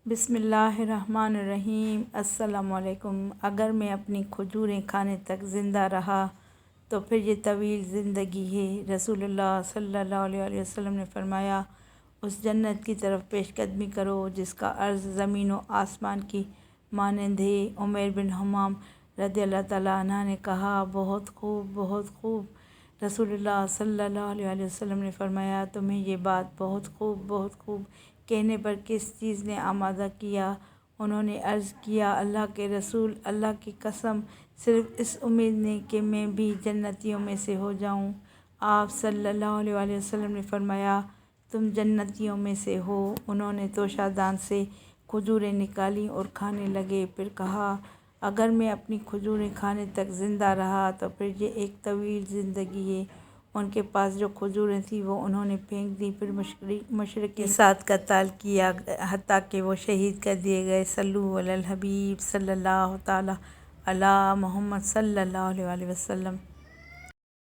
بسم اللہ الرحمن الرحیم۔ السلام علیکم۔ اگر میں اپنی کھجوریں کھانے تک زندہ رہا تو پھر یہ طویل زندگی ہے۔ رسول اللہ صلی اللہ علیہ وسلم نے فرمایا، اس جنت کی طرف پیش قدمی کرو جس کا عرض زمین و آسمان کی مانند ہے۔ عمیر بن حمام رضی اللہ تعالیٰ عنہ نے کہا، بہت خوب، بہت خوب۔ رسول اللہ صلی اللہ علیہ وسلم نے فرمایا، تمہیں یہ بات بہت خوب، بہت خوب کہنے پر کس چیز نے آمادہ کیا؟ انہوں نے عرض کیا، اللہ کے رسول، اللہ کی قسم، صرف اس امید نے کہ میں بھی جنتیوں میں سے ہو جاؤں۔ آپ صلی اللہ علیہ وسلم نے فرمایا، تم جنتیوں میں سے ہو۔ انہوں نے توشہ دان سے کھجوریں نکالیں اور کھانے لگے۔ پھر کہا، اگر میں اپنی کھجوریں کھانے تک زندہ رہا تو پھر یہ ایک طویل زندگی ہے۔ ان کے پاس جو کھجوریں تھیں وہ انہوں نے پھینک دیں، پھر مشرقین کے ساتھ قتال کیا حتیٰ کہ وہ شہید کر دیے گئے۔ صلو علی الحبیب صلی اللہ تعالیٰ علی محمد صلی اللہ علیہ وسلم۔